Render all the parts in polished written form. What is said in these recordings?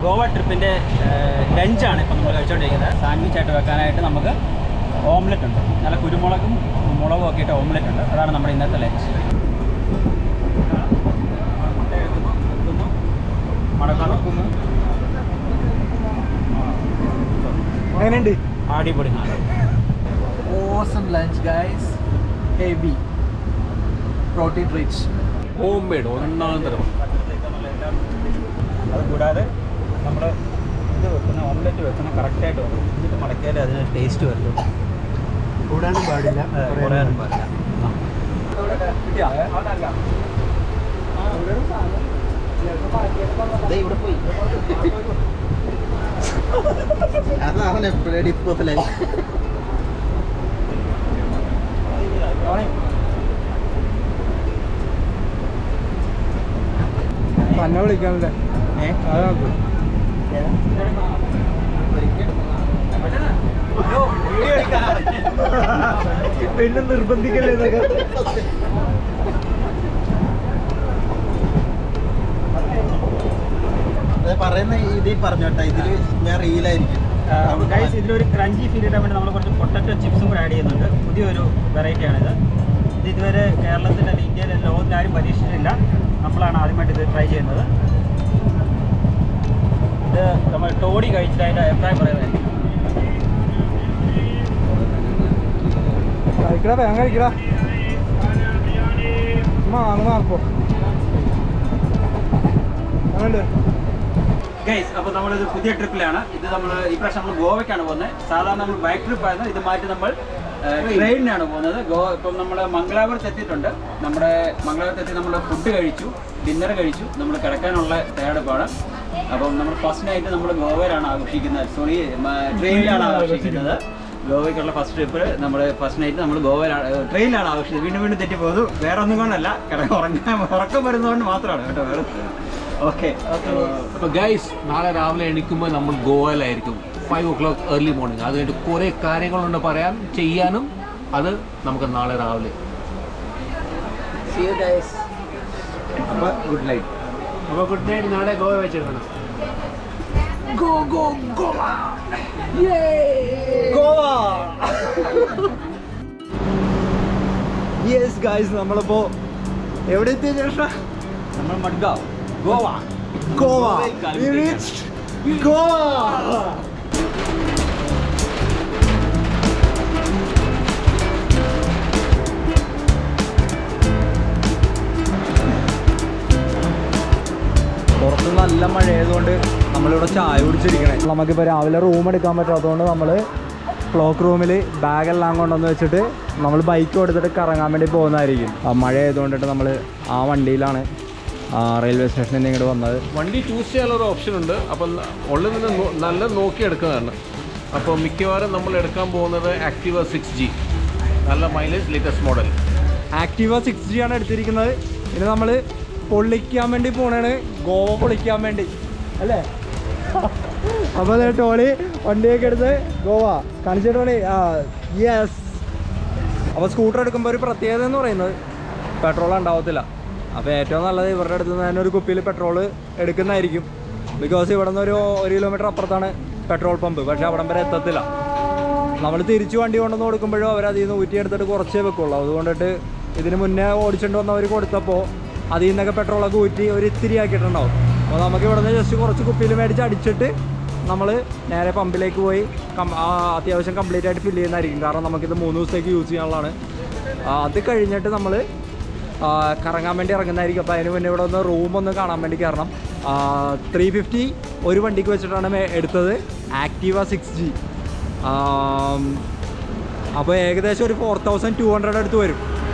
ഗോവ ട്രിപ്പിൻ്റെ ലഞ്ചാണ് ഇപ്പം നമ്മൾ കഴിച്ചുകൊണ്ടിരിക്കുന്നത്. സാൻഡ്വിച്ച് ആയിട്ട് വെക്കാനായിട്ട് നമുക്ക് ഓംലെറ്റ് ഉണ്ട്. നല്ല കുരുമുളകും മുളകും ഒക്കെ ഇട്ട് ഓംലെറ്റ് ഉണ്ട്. അതാണ് നമ്മുടെ ഇന്നത്തെ ലഞ്ച്. മടക്കുന്നു. എങ്ങനെയുണ്ട്? അടിപൊളി. Awesome lunch guys. Heavy protein rich home made ഒന്നാം തരം. അത് കൂടാതെ നമ്മൾ ഇത് വെക്കുന്ന ഓംലെറ്റ് വെക്കുന്ന കറക്റ്റായിട്ട് വെക്കും. എന്നിട്ട് മടക്കിയാലേ അതിന് ടേസ്റ്റ് വരുള്ളൂ. കൂടാനും പാടില്ല, കുറയാനും പാടില്ല. ഇവിടെ പോയി അതാണ് എപ്പോഴും ഡിപ്പോലേ പന്നെ വിളിക്കാമല്ലേ? പിന്നെ നിർബന്ധിക്കല്ലേ ഇതൊക്കെ? പറയുന്ന ഇതിൽ പറഞ്ഞോട്ടെ, ഇതില് ഞാൻ റീലായിരിക്കും. ഇതിലൊരു ക്രഞ്ചി ഫീൽ ഇടാൻ വേണ്ടി നമ്മൾ കുറച്ച് പൊട്ടറ്റോ ചിപ്സും കൂടെ ആഡ് ചെയ്യുന്നുണ്ട്. പുതിയൊരു വെറൈറ്റിയാണിത്. ഇത് ഇതുവരെ കേരളത്തിൽ അല്ലെങ്കിൽ ഇന്ത്യയിൽ ലോകത്തിൽ ആരും പരീക്ഷിച്ചിട്ടില്ല. നമ്മളാണ് ആദ്യമായിട്ട് ഇത് ട്രൈ ചെയ്യുന്നത്. ഇത് നമ്മൾ ടോഡി കഴിച്ചിട്ട് അതിൻ്റെ അഭിപ്രായം പറയുന്നതായിരിക്കും. കഴിക്കടാ, വേഗം കഴിക്കടാ. മാങ്ങോ അങ്ങനെ ഗൈസ്, അപ്പോൾ നമ്മളിത് പുതിയ ട്രിപ്പിലാണ്. ഇത് നമ്മൾ ഈ പ്രാവശ്യം നമ്മൾ ഗോവയ്ക്കാണ് പോകുന്നത്. സാധാരണ നമ്മൾ ബൈക്ക് ട്രിപ്പായിരുന്നു. ഇത് മാറ്റി നമ്മൾ ട്രെയിനിനാണ് പോകുന്നത്. ഇപ്പം നമ്മൾ മംഗലാപുരത്ത് എത്തിയിട്ടുണ്ട്. നമ്മുടെ മംഗലാപുരത്ത് നമ്മൾ ഫുഡ് കഴിച്ചു, ഡിന്നർ കഴിച്ചു. നമ്മൾ കിടക്കാനുള്ള തയ്യാറെടുപ്പാണ്. അപ്പം നമ്മൾ ഫസ്റ്റ് നൈറ്റ് നമ്മൾ ഗോവയിലാണ് ആഘോഷിക്കുന്നത്. ട്രെയിനിലാണ് ആഘോഷിക്കുന്നത്. ഗോവയ്ക്കുള്ള ഫസ്റ്റ് ട്രിപ്പ് നമ്മുടെ ഫസ്റ്റ് നൈറ്റ് നമ്മൾ ട്രെയിനിലാണ് ആഘോഷിച്ചത്. വീണ്ടും തെറ്റിപ്പോകുന്നു. വേറെ ഒന്നും കൊണ്ടല്ല, ഉറക്കം വരുന്നതുകൊണ്ട് മാത്രമാണ് കേട്ടോ. വേറെ ഓക്കെ. അപ്പോൾ ഗൈസ്, നാളെ രാവിലെ എണീക്കുമ്പോൾ നമ്മൾ ഗോവയിലായിരിക്കും. 5 o'clock ഏർലി മോർണിംഗ്. അത് കഴിഞ്ഞിട്ട് കുറേ കാര്യങ്ങളുണ്ട് പറയാൻ, ചെയ്യാനും. അത് നമുക്ക് നാളെ രാവിലെ. അപ്പോൾ ഗുഡ് നൈറ്റ്. അപ്പോൾ ഗുഡ് നൈറ്റ്. നാളെ ഗോവ വെച്ചെടുക്കണം. Go go Goa. Goa. Yes guys, നമ്മളിപ്പോൾ എവിടെ എത്തിയ ശേഷം നമ്മൾ Madgaon, Goa. Goa. We reached Goa. പുറത്ത് നല്ല മഴ ആയതുകൊണ്ട് നമ്മളിവിടെ ചായ കുടിച്ചിരിക്കണേ. നമുക്കിപ്പോൾ രാവിലെ റൂം എടുക്കാൻ പറ്റാത്തതുകൊണ്ട് നമ്മൾ ക്ലോക്ക് റൂമിൽ ബാഗെല്ലാം കൊണ്ടുവന്ന് വെച്ചിട്ട് നമ്മൾ ബൈക്ക് എടുത്തിട്ട് കറങ്ങാൻ വേണ്ടി പോകുന്നതായിരിക്കും. മഴ ആയതുകൊണ്ടിട്ട് നമ്മൾ ആ വണ്ടിയിലാണ് റെയിൽവേ സ്റ്റേഷനിൽ നിന്ന് ഇങ്ങോട്ട് വന്നത്. വണ്ടി ചൂസ് ചെയ്യാനുള്ളൊരു ഓപ്ഷൻ ഉണ്ട്. അപ്പം ഉള്ളിൽ നിന്ന് നല്ല നോക്കി എടുക്കുന്നതാണ്. അപ്പോൾ മിക്കവാറും നമ്മൾ എടുക്കാൻ പോകുന്നത് ആക്ടിവ 6G. നല്ല mileage, latest model Activa 6G ആണ് എടുത്തിരിക്കുന്നത്. ഇനി നമ്മൾ പൊള്ളിക്കാൻ വേണ്ടി പോണാണ്, ഗോവ പൊളിക്കാൻ വേണ്ടി അല്ലേ? അപ്പോൾ അതെ, ടോളി വണ്ടിയൊക്കെ എടുത്ത് ഗോവ കാണിച്ചിട്ട് ടോളി. യെസ്. അപ്പോൾ സ്കൂട്ടർ എടുക്കുമ്പോൾ ഒരു പ്രത്യേകത എന്ന് പറയുന്നത് പെട്രോൾ ഉണ്ടാവത്തില്ല. അപ്പോൾ ഏറ്റവും നല്ലത് ഇവരുടെ അടുത്ത് നിന്ന് തന്നെ ഒരു കുപ്പിയിൽ പെട്രോൾ എടുക്കുന്നതായിരിക്കും. ബിക്കോസ് ഇവിടെ നിന്ന് ഒരു കിലോമീറ്റർ അപ്പുറത്താണ് പെട്രോൾ പമ്പ്. പക്ഷേ അവിടം വരെ എത്തത്തില്ല. നമ്മൾ തിരിച്ച് വണ്ടി കൊണ്ടുവന്ന് കൊടുക്കുമ്പോഴും അവർ അതിൽ നിന്ന് ഊറ്റിയെടുത്തിട്ട് കുറച്ചേ വെക്കുള്ളൂ. അതുകൊണ്ടിട്ട് ഇതിന് മുന്നേ ഓടിച്ചുകൊണ്ട് വന്നവർ കൊടുത്തപ്പോൾ അതിൽ നിന്നൊക്കെ പെട്രോളൊക്കെ ഊറ്റി ഒരു ഇത്തിരി ആക്കിയിട്ടുണ്ടാവും. അപ്പോൾ നമുക്ക് ഇവിടെ നിന്ന് ജസ്റ്റ് കുറച്ച് കുപ്പിയിൽ മേടിച്ച് അടിച്ചിട്ട് നമ്മൾ നേരെ പമ്പിലേക്ക് പോയി അത്യാവശ്യം കംപ്ലീറ്റ് ആയിട്ട് ഫില്ല് ചെയ്യുന്നതായിരിക്കും. കാരണം നമുക്കിത് 3 ദിവസത്തേക്ക് യൂസ് ചെയ്യാനുള്ളതാണ്. അത് കഴിഞ്ഞിട്ട് നമ്മൾ കറങ്ങാൻ വേണ്ടി ഇറങ്ങുന്നതായിരിക്കും. അപ്പോൾ അതിന് മുന്നേ ഇവിടെ ഒന്ന് റൂമൊന്ന് കാണാൻ വേണ്ടി കയറണം. 350 ഒരു വണ്ടിക്ക് വെച്ചിട്ടാണ് എടുത്തത്, ആക്ടിവ 6G. അപ്പോൾ ഏകദേശം ഒരു 4200 അടുത്ത് വരും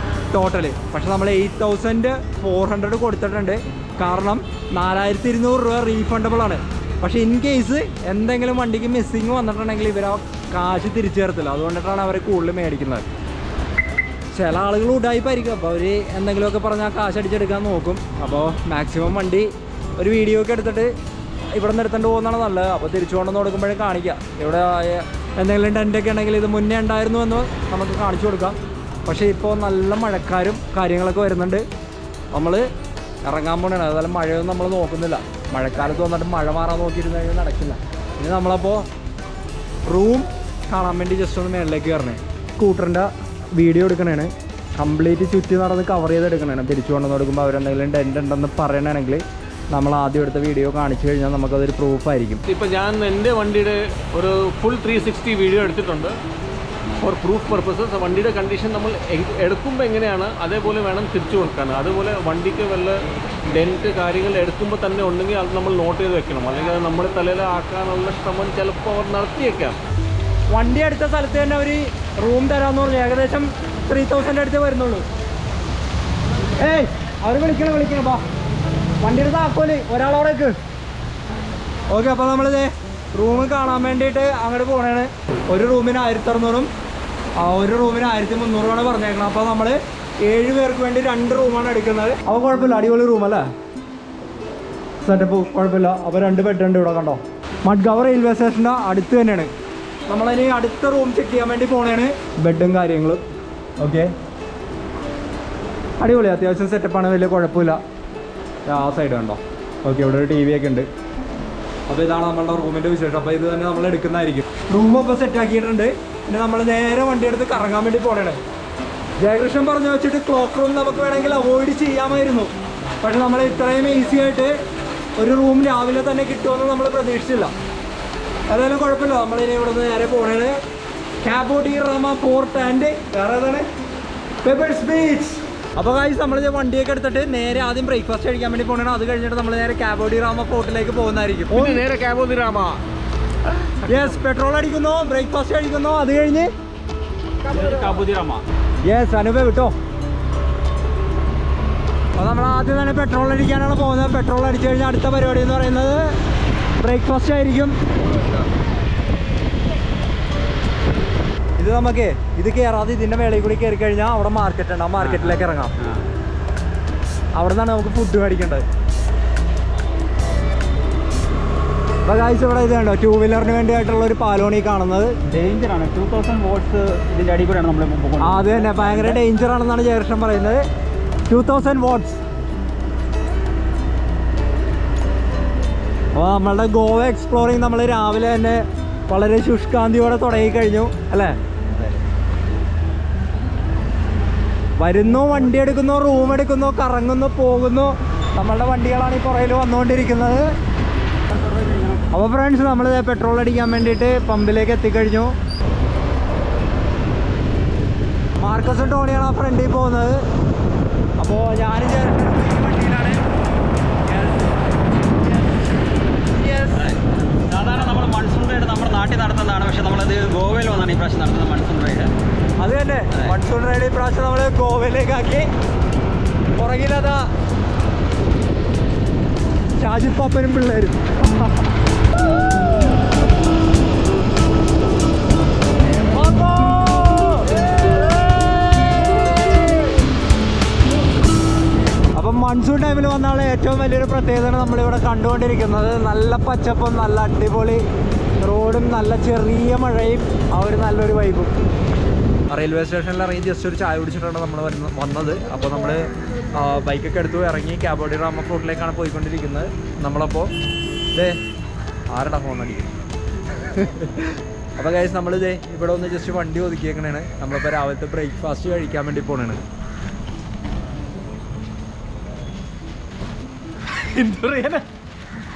ടോട്ടല്. പക്ഷെ നമ്മൾ 8400 കൊടുത്തിട്ടുണ്ട്. കാരണം 4200 രൂപ റീഫണ്ടബിൾ ആണ്. പക്ഷേ ഇൻ കേസ് എന്തെങ്കിലും വണ്ടിക്ക് മിസ്സിങ് വന്നിട്ടുണ്ടെങ്കിൽ ഇവർ ആ കാശ് തിരിച്ചു തരത്തില്ല. അതുകൊണ്ടിട്ടാണ് അവർ കൂടുതൽ മേടിക്കുന്നത്. ചില ആളുകൾ ഉടായിപ്പായിരിക്കും. അപ്പോൾ അവർ എന്തെങ്കിലുമൊക്കെ പറഞ്ഞാൽ കാശ് അടിച്ചെടുക്കാൻ നോക്കും. അപ്പോൾ മാക്സിമം വണ്ടി ഒരു വീഡിയോ ഒക്കെ എടുത്തിട്ട് ഇവിടെ നിന്ന് എടുത്തുകൊണ്ട് പോകുന്നതാണ് നല്ലത്. അപ്പോൾ തിരിച്ചു കൊണ്ടുവന്ന് കൊടുക്കുമ്പോഴേ കാണിക്കാം. ഇവിടെ എന്തെങ്കിലും ടെൻ്റൊക്കെ ഉണ്ടെങ്കിൽ ഇത് മുന്നേ ഉണ്ടായിരുന്നു എന്ന് നമുക്ക് കാണിച്ചു കൊടുക്കാം. പക്ഷേ ഇപ്പോൾ നല്ല മഴക്കാരും കാര്യങ്ങളൊക്കെ വരുന്നുണ്ട്. നമ്മൾ ഇറങ്ങാൻ പോകണേ. അതുപോലെ മഴയൊന്നും നമ്മൾ നോക്കുന്നില്ല. മഴക്കാലത്ത് വന്നിട്ട് മഴ മാറാൻ നോക്കിയിരുന്ന് കഴിഞ്ഞാൽ നടക്കില്ല. ഇനി നമ്മളപ്പോൾ റൂം കാണാൻ വേണ്ടി ജസ്റ്റ് ഒന്ന് മേളിലേക്ക് കയറണേ. സ്കൂട്ടറിൻ്റെ വീഡിയോ എടുക്കണേണ്, കംപ്ലീറ്റ് ചുറ്റി നടന്ന് കവർ ചെയ്ത് എടുക്കണേണ്. തിരിച്ചു കൊണ്ടുവന്ന് കൊടുക്കുമ്പോൾ അവരെന്തെങ്കിലും ഡെൻ്റ് ഉണ്ടെന്ന് പറയണമെങ്കിൽ നമ്മൾ ആദ്യം എടുത്ത വീഡിയോ കാണിച്ചു കഴിഞ്ഞാൽ നമുക്കതൊരു പ്രൂഫായിരിക്കും. ഇപ്പം ഞാൻ എൻ്റെ വണ്ടിയുടെ ഒരു ഫുൾ 360 വീഡിയോ എടുത്തിട്ടുണ്ട് ഫോർ പ്രൂഫ് പർപ്പസസ്. വണ്ടിയുടെ കണ്ടീഷൻ നമ്മൾ എടുക്കുമ്പോൾ എങ്ങനെയാണ് അതേപോലെ വേണം തിരിച്ചു കൊടുക്കാൻ. അതുപോലെ വണ്ടിക്ക് വല്ല ഡെൻറ്റ് കാര്യങ്ങൾ എടുക്കുമ്പോൾ തന്നെ ഉണ്ടെങ്കിൽ അത് നമ്മൾ നോട്ട് ചെയ്ത് വെക്കണം. അല്ലെങ്കിൽ അത് നമ്മുടെ തലയിൽ ആക്കാനുള്ള ശ്രമം ചിലപ്പോൾ അവർ നടത്തിയേക്കാം. വണ്ടി എടുത്ത സ്ഥലത്ത് തന്നെ ഒരു റൂം തരാമെന്ന് പറഞ്ഞു. ഏകദേശം 3000 അടുത്ത് വരുന്നുള്ളൂ. ഏയ് അവർ വിളിക്കണം ബാ, വണ്ടിയുടെ താക്കോല് ഒരാളോടേക്ക്. ഓക്കെ, അപ്പോൾ നമ്മളിത് റൂം കാണാൻ വേണ്ടിയിട്ട് അങ്ങോട്ട് പോകണേണ്. ഒരു റൂമിന് 1600 ഒരു റൂമിന് 1300 പറഞ്ഞേക്കണം. അപ്പോൾ നമ്മൾ 7 പേർക്ക് വേണ്ടി 2 റൂമാണ് എടുക്കുന്നത്. അപ്പോൾ കുഴപ്പമില്ല, അടിപൊളി റൂമല്ലേ, സെറ്റപ്പ് കുഴപ്പമില്ല. അപ്പോൾ 2 ബെഡ് ഉണ്ട് ഇവിടെ, കണ്ടോ. മഡ്ഗാവ് റെയിൽവേ സ്റ്റേഷൻ്റെ അടുത്ത് തന്നെയാണ്. നമ്മളതിന് അടുത്ത റൂം ചെക്ക് ചെയ്യാൻ വേണ്ടി പോകണേണ്. ബെഡും കാര്യങ്ങളും ഓക്കെ, അടിപൊളി, അത്യാവശ്യം സെറ്റപ്പാണ്, വലിയ കുഴപ്പമില്ല. ആ സൈഡ് കണ്ടോ. ഓക്കെ, ഇവിടെ ഒരു TV ഒക്കെ ഉണ്ട്. അപ്പോൾ ഇതാണ് നമ്മളുടെ റൂമിൻ്റെ വിശേഷം. അപ്പോൾ ഇത് തന്നെ നമ്മൾ എടുക്കുന്നതായിരിക്കും. റൂം ഇപ്പോൾ സെറ്റ് ആക്കിയിട്ടുണ്ട്. പിന്നെ നമ്മൾ നേരെ വണ്ടി എടുത്ത് കറങ്ങാൻ വേണ്ടി പോകണേ. ജയകൃഷ്ണൻ പറഞ്ഞു വെച്ചിട്ട് ക്ലോക്ക് റൂം നമുക്ക് വേണമെങ്കിൽ അവോയ്ഡ് ചെയ്യാമായിരുന്നു. പക്ഷെ നമ്മൾ ഇത്രയും ഈസി ആയിട്ട് ഒരു റൂം രാവിലെ തന്നെ കിട്ടുമെന്ന് നമ്മൾ പ്രതീക്ഷിച്ചില്ല. ഏതായാലും കുഴപ്പമില്ല, നമ്മളിനി ഇവിടെ നിന്ന് നേരെ പോകണേ കാബോ ഡി റാമ ഫോർട്ട് ആൻഡ് വേറെ ഏതാണ് പെപ്പേഴ്സ് ബീച്ച്. അപ്പോൾ ഗൈസ് നമ്മൾ വണ്ടിയൊക്കെ എടുത്തിട്ട് നേരെ ആദ്യം ബ്രേക്ക്ഫാസ്റ്റ് കഴിക്കാൻ വേണ്ടി പോകണം. അത് കഴിഞ്ഞിട്ട് നമ്മൾ നേരെ കാബോ ഡി റാമ ഫോർട്ടിലേക്ക് പോകുന്നതായിരിക്കും. നേരെ കാബോ ഡി റാമ, യെസ്, പെട്രോൾ അടിക്കുന്നു, ബ്രേക്ക്ഫാസ്റ്റ് കഴിക്കുന്നു, അത് കഴിഞ്ഞ് കാബോ ഡി റാമ. യെസ്, അനുഭവ വിട്ടോ. അപ്പോൾ നമ്മൾ ആദ്യം തന്നെ പെട്രോൾ അടിക്കാനാണ് പോകുന്നത്. പെട്രോൾ അടിച്ചു കഴിഞ്ഞാൽ അടുത്ത പരിപാടി എന്ന് പറയുന്നത് ബ്രേക്ക്ഫാസ്റ്റ് ആയിരിക്കും. ഇത് നമുക്ക് ഇത് കയറാതെ ഇതിൻ്റെ മേളയിൽ കൂടി കയറി കഴിഞ്ഞാൽ അവിടെ മാർക്കറ്റ് ഉണ്ട്. ആ മാർക്കറ്റിലേക്ക് ഇറങ്ങാം. അവിടെ നിന്നാണ് നമുക്ക് ഫുഡ് മേടിക്കേണ്ടത്. അപ്പോൾ ഗൈസ് ഇവിടെ ഇത് കണ്ടോ, 2 വീലറിന് വേണ്ടിയായിട്ടുള്ള ഒരു പാലോണി കാണുന്നത്. ഡേഞ്ചറാണ്, 2000 വാട്ട്സ് ഇതിൻ്റെ അടി കൂടെയാണ് നമ്മൾ. അത് തന്നെ ഭയങ്കര ഡേഞ്ചർ ആണെന്നാണ് ജയകൃഷ്ണൻ പറയുന്നത്. 2000 വാട്ട്സ്. അപ്പോൾ നമ്മളുടെ ഗോവ എക്സ്പ്ലോറിങ് നമ്മൾ രാവിലെ തന്നെ വളരെ ശുഷ്കാന്തിയോടെ തുടങ്ങിക്കഴിഞ്ഞു അല്ലേ. വരുന്നു, വണ്ടി എടുക്കുന്നു, റൂം എടുക്കുന്നു, കറങ്ങുന്നു, പോകുന്നു. നമ്മളുടെ വണ്ടികളാണ് ഈ പുറകിൽ വന്നുകൊണ്ടിരിക്കുന്നത്. അപ്പോൾ ഫ്രണ്ട്സ് നമ്മൾ പെട്രോൾ അടിക്കാൻ വേണ്ടിയിട്ട് പമ്പിലേക്ക് എത്തിക്കഴിഞ്ഞു. മാർക്കസും ടോണിയാണ് ആ ഫ്രണ്ടിൽ പോകുന്നത്. അപ്പോൾ ഞാനും ചേർന്ന് വണ്ടിയിലാണ്. സാധാരണ നമ്മൾ മൺസൂൺ റൈഡ് നമ്മുടെ നാട്ടിൽ നടത്തുന്നതാണ്. പക്ഷെ നമ്മളത് ഗോവയിൽ വന്നാണ് ഈ പ്രാവശ്യം നടത്തുന്നത് മൺസൂൺ റൈഡ്. അത് തന്നെ മൺസൂൺ റൈഡ് ഈ പ്രാവശ്യം നമ്മൾ ഗോവയിലേക്കാക്കി. പുറകിലതാ ഷാജിദ് പാപ്പനും പിള്ളേരും. അപ്പം മൺസൂൺ ടൈമിൽ വന്നാണ് ഏറ്റവും വലിയൊരു പ്രത്യേകതയാണ് നമ്മളിവിടെ കണ്ടുകൊണ്ടിരിക്കുന്നത്. നല്ല പച്ചപ്പും നല്ല അടിപൊളി റോഡും നല്ല ചെറിയ മഴയും ആ ഒരു നല്ലൊരു വൈബും. റെയിൽവേ സ്റ്റേഷനിൽ ഇറങ്ങി ജസ്റ്റ് ഒരു ചായ കുടിച്ചിട്ടാണ് നമ്മൾ വന്നത്. അപ്പോൾ നമ്മൾ ബൈക്കൊക്കെ എടുത്തു ഇറങ്ങി കാബോ ഡി റാമ ഫോർട്ടിലേക്കാണ് പോയിക്കൊണ്ടിരിക്കുന്നത്. നമ്മളപ്പോൾ ഇതേ ആരുടെ ഫോൺ അടിക്കും. അപ്പോൾ ഗൈസ് നമ്മളിതേ ഇവിടെ ഒന്ന് ജസ്റ്റ് വണ്ടി ഒതുക്കിയേക്കണേണ്. നമ്മളിപ്പോൾ രാവിലത്തെ ബ്രേക്ക്ഫാസ്റ്റ് കഴിക്കാൻ വേണ്ടി പോണേണ്.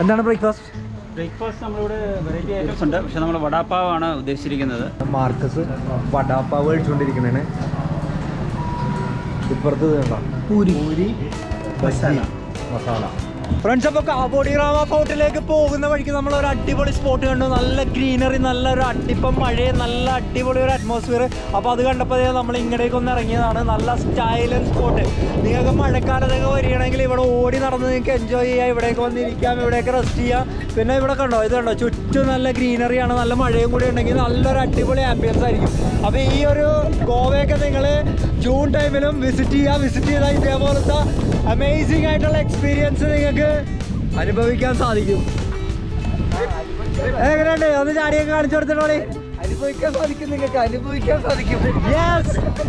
എന്താണ് ബ്രേക്ക്ഫാസ്റ്റ്? ബ്രേക്ക്ഫാസ്റ്റ് നമ്മളിവിടെ വെറൈറ്റി ഐറ്റംസ് ഉണ്ട്. പക്ഷെ നമ്മൾ വടാപ്പാവാണ് ഉദ്ദേശിച്ചിരിക്കുന്നത്. മാർക്കസ് വടാപ്പാവ് കഴിച്ചുകൊണ്ടിരിക്കുന്നതാണ്. ഇപ്പുറത്ത് പൂരി മസാല. ഫ്രണ്ട്സ്, അപ്പോൾ കാബോ ഡി റാമ ഫോർട്ടിലേക്ക് പോകുന്ന വഴിക്ക് നമ്മൾ ഒരു അടിപൊളി സ്പോട്ട് കണ്ടു. നല്ല ഗ്രീനറി, നല്ലൊരു അടിപ്പം മഴയും നല്ല അടിപൊളി ഒരു അറ്റ്മോസ്ഫിയർ. അപ്പോൾ അത് കണ്ടപ്പോൾ നമ്മൾ ഇങ്ങടേക്ക് ഒന്ന് ഇറങ്ങിയതാണ്. നല്ല സ്റ്റൈലൻ സ്പോട്ട്. നിങ്ങൾക്ക് മഴക്കാലത്തൊക്കെ വരികയാണെങ്കിൽ ഇവിടെ ഓടി നടന്ന് നിങ്ങൾക്ക് എൻജോയ് ചെയ്യാം. ഇവിടേക്ക് വന്നിരിക്കാം, ഇവിടേക്ക് റെസ്റ്റ് ചെയ്യാം. പിന്നെ ഇവിടെ കണ്ടോ, ഇത് കണ്ടോ, ചുറ്റും നല്ല ഗ്രീനറിയാണ്. നല്ല മഴയും കൂടി ഉണ്ടെങ്കിൽ നല്ലൊരു അടിപൊളി ആംബിയൻസ് ആയിരിക്കും. അപ്പോൾ ഈ ഒരു ഗോവയൊക്കെ നിങ്ങൾ ജൂൺ ടൈമിലും വിസിറ്റ് ചെയ്താൽ ഇതേപോലത്തെ അമേസിംഗ് ആയിട്ടുള്ള എക്സ്പീരിയൻസ് നിങ്ങൾക്ക് അനുഭവിക്കാൻ സാധിക്കും. എങ്ങനെയുണ്ട്? ഒന്ന് ചാടിയൊക്കെ കാണിച്ചു കൊടുത്തിട്ടോളി. അനുഭവിക്കാൻ സാധിക്കും, നിങ്ങൾക്ക് അനുഭവിക്കാൻ സാധിക്കും.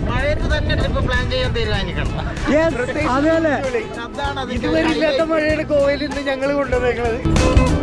മഴയത്ത് തന്നെ ട്രിപ്പ് പ്ലാൻ ചെയ്യാൻ തീരുമാനിക്കണം. അതെ അല്ലേ, അതാണ് അതിന്റെ ഇതുവരെ ഇല്ലാത്ത മഴയാണ് ഗോവയിൽ ഇന്ന് ഞങ്ങൾ കൊണ്ടുവന്നേക്കുന്നത്.